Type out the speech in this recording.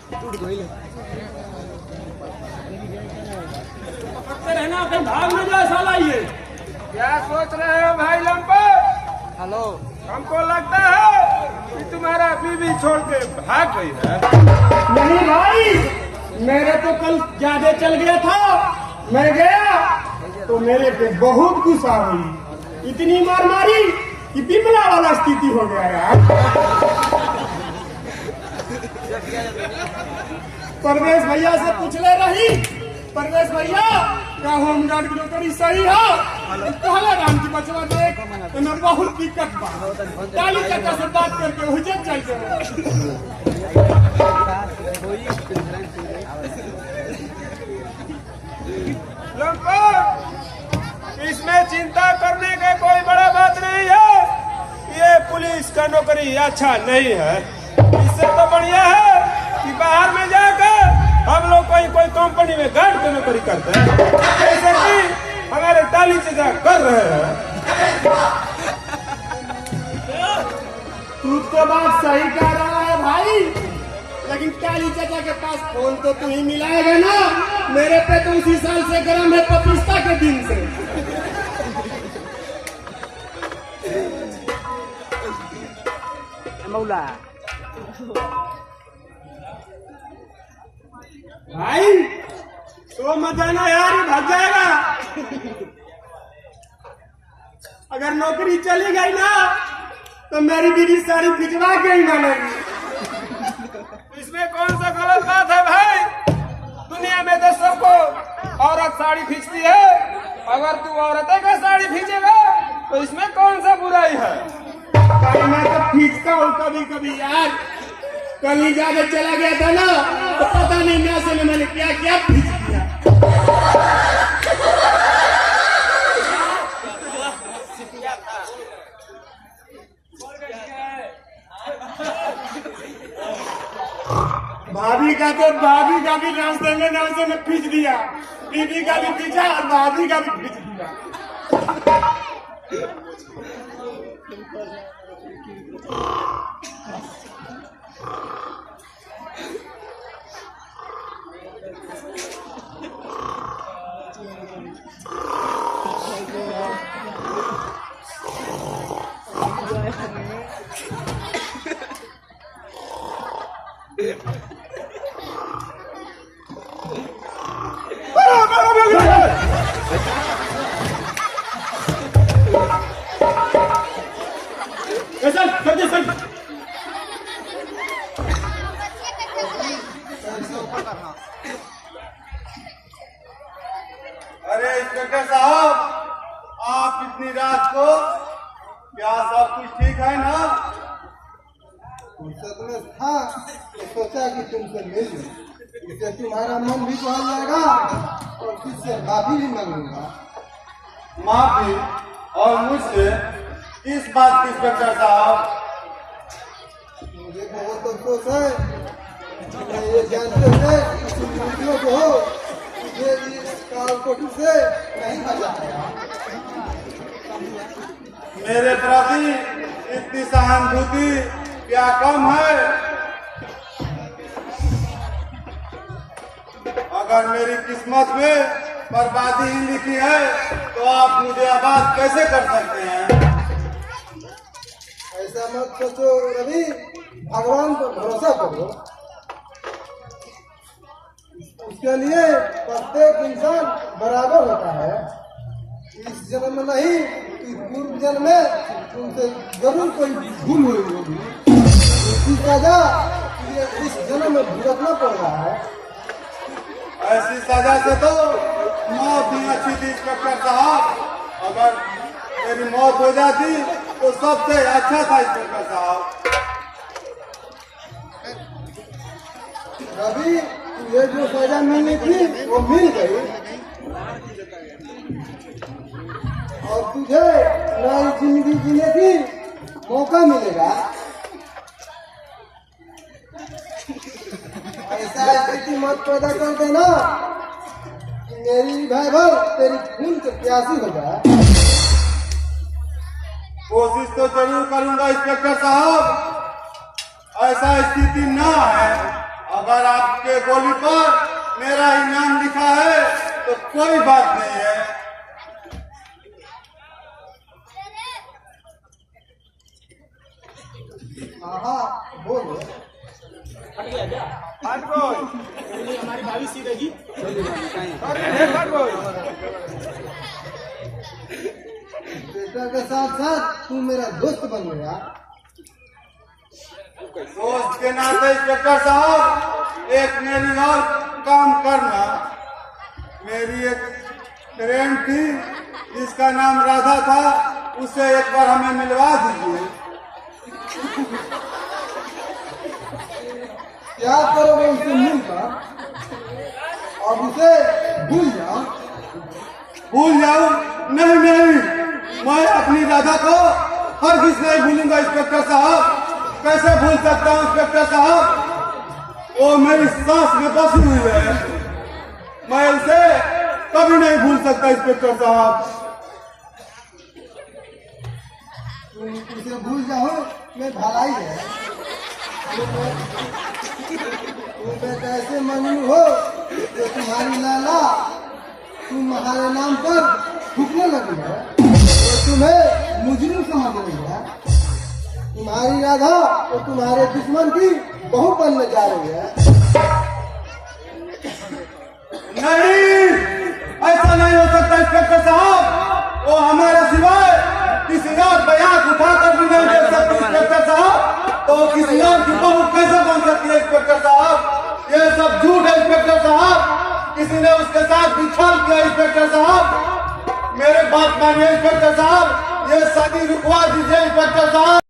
पकड़ते रहना, कहीं भाग न जाए साला ये। क्या सोच रहे हो भाई लंपो? हेलो, हमको लगता है कि तुम्हारा बीवी छोड़ के भाग गई है। नहीं भाई, मेरे तो कल ज्यादा चल गया था। मैं गया तो मेरे पे बहुत गुस्सा हुई, इतनी मार मारी कि बिमला वाला स्थिति हो गया यार। परवेश भैया से पूछ ले रही, परवेश भैया क्या होमगार्ड की नौकरी सही है? कहले राम की बचवा देख तो मैं बहुत दिक्कत बा। डाली चाचा से बात करके हुई चल गए। लंपो, इसमें चिंता करने का कोई बड़ा बात नहीं है। ये पुलिस का नौकरी अच्छा नहीं है। इससे तो बढ़िया है कि बाहर में जाकर हम लोग कोई कंपनी में गार्ड की नौकरी करते हैं, जैसे कि हमारे टाली चाचा कर रहे हैं। तू तो बात सही कह रहा है भाई, लेकिन काली चाचा के पास फोन तो तू ही मिलाएगा ना। मेरे पे तो उसी साल से गरम है, पपिस्ता के दिन से। मौला भाई तो मत जाना यार, ये भाग जाएगा। अगर नौकरी चली गई ना तो मेरी बीवी साड़ी खिंचवा के ही मानेगी। इसमें कौन सा गलत बात है भाई? दुनिया में तो सबको औरत साड़ी खींचती है। अगर तू औरतें का साड़ी खींचेगा तो इसमें कौन सा बुराई है? भाई मैं तो खींचता हूँ कभी कभी यार। कल ही ज्यादा चला गया था ना, तो पता नहीं मैसे में मैंने क्या क्या खींच दिया। भाभी का भी रास्ते में खींच दिया, बीबी का भी खींचा और भाभी का भी खींच दिया। अरे इंस्पेक्टर साहब, आप इतनी रात को, क्या सब कुछ ठीक है ना? फुर्सत में था तो सोचा कि तुमसे मिल लूं, इससे तुम्हारा मन भी बहल जाएगा और तुझसे माफी भी मांगूंगा। माफी? और मुझसे किस बात की इंस्पेक्टर साहब? मुझे बहुत अफसोस है, मैं ये जानते हुए तुम लड़कियों को हो मुझे इस कालकोठी से नहीं बचा पाया। मेरे प्रति इतनी सहानुभूति क्या कम है? अगर मेरी किस्मत में बर्बादी ही लिखी है तो आप मुझे आबाद कैसे कर सकते हैं? ऐसा मत सोचो रवि, भगवान पर भरोसा करो। उसके लिए प्रत्येक इंसान बराबर होता है। इस जन्म में नहीं कि पूर्व जन्म में तुमसे जरूर कोई भूल हुई होगी। इसकी सजा ये इस जन्म में भुगतना पड़ रहा है। ऐसी सजा से तो मौत ही अच्छी थी इंस्पेक्टर साहब। अगर मेरी मौत हो जाती तो सबसे अच्छा था इंस्पेक्टर साहब। रवि, ये जो सजा मिलनी थी वो मिल गई और तुझे नई जिंदगी जीने की मौका मिलेगा। ऐसा स्थिति मत पैदा कर देना कि मेरी वैभव तेरी खून के प्यासी हो जाए। कोशिश तो जरूर करूंगा इंस्पेक्टर साहब, ऐसा स्थिति ना है। अगर आपके गोली पर मेरा ही नाम लिखा है तो कोई बात नहीं है। हाँ बोलो। हट बोल। हमारी भाभी सी रहेगी। अरे हट बोल। बेटा के साथ साथ तू मेरा दोस्त बन गया। दोस्त के नाते इंस्पेक्टर साहब एक मेरी और काम करना। मेरी एक फ्रेंड थी जिसका नाम राधा था, उसे एक बार हमें मिलवा दीजिए। क्या करोगे उसे मिलकर? अब उसे भूल जाओ। भूल जाऊं? नहीं नहीं, मैं अपनी राधा को हरगिज नहीं भूलूंगा इंस्पेक्टर साहब। कैसे भूल सकता हूं इंस्पेक्टर साहब? वो मेरी सांस में बसी हुई है, मैं उसे कभी नहीं भूल सकता इंस्पेक्टर साहब। तुम उसे भूल जाओ, मैं भलाई है। तुम एक ऐसे मजनू हो जो तुम्हारी लाला तुम्हारे नाम पर थूकने लगी है, तो तुम्हें मुजरिम समझ रही है। तुम्हारी राधा तो तुम्हारे दुश्मन की बहू बनने जा रही है। नहीं, ऐसा नहीं हो सकता इंस्पेक्टर साहब। वो हमारे सिवाय किसी और बयान उठाकर भी नहीं दे सकती इंस्पेक्टर साहब। तो किसी और की बहू कैसे बन सकती है इंस्पेक्टर साहब? ये सब झूठ है इंस्पेक्टर साहब। किसी ने उसके साथ बिछाल किया इंस्पेक्टर साहब। मेरे बात मानिए इंस्पेक्टर साहब, ये शादी रुकवा दीजिए इंस्पेक्टर साहब।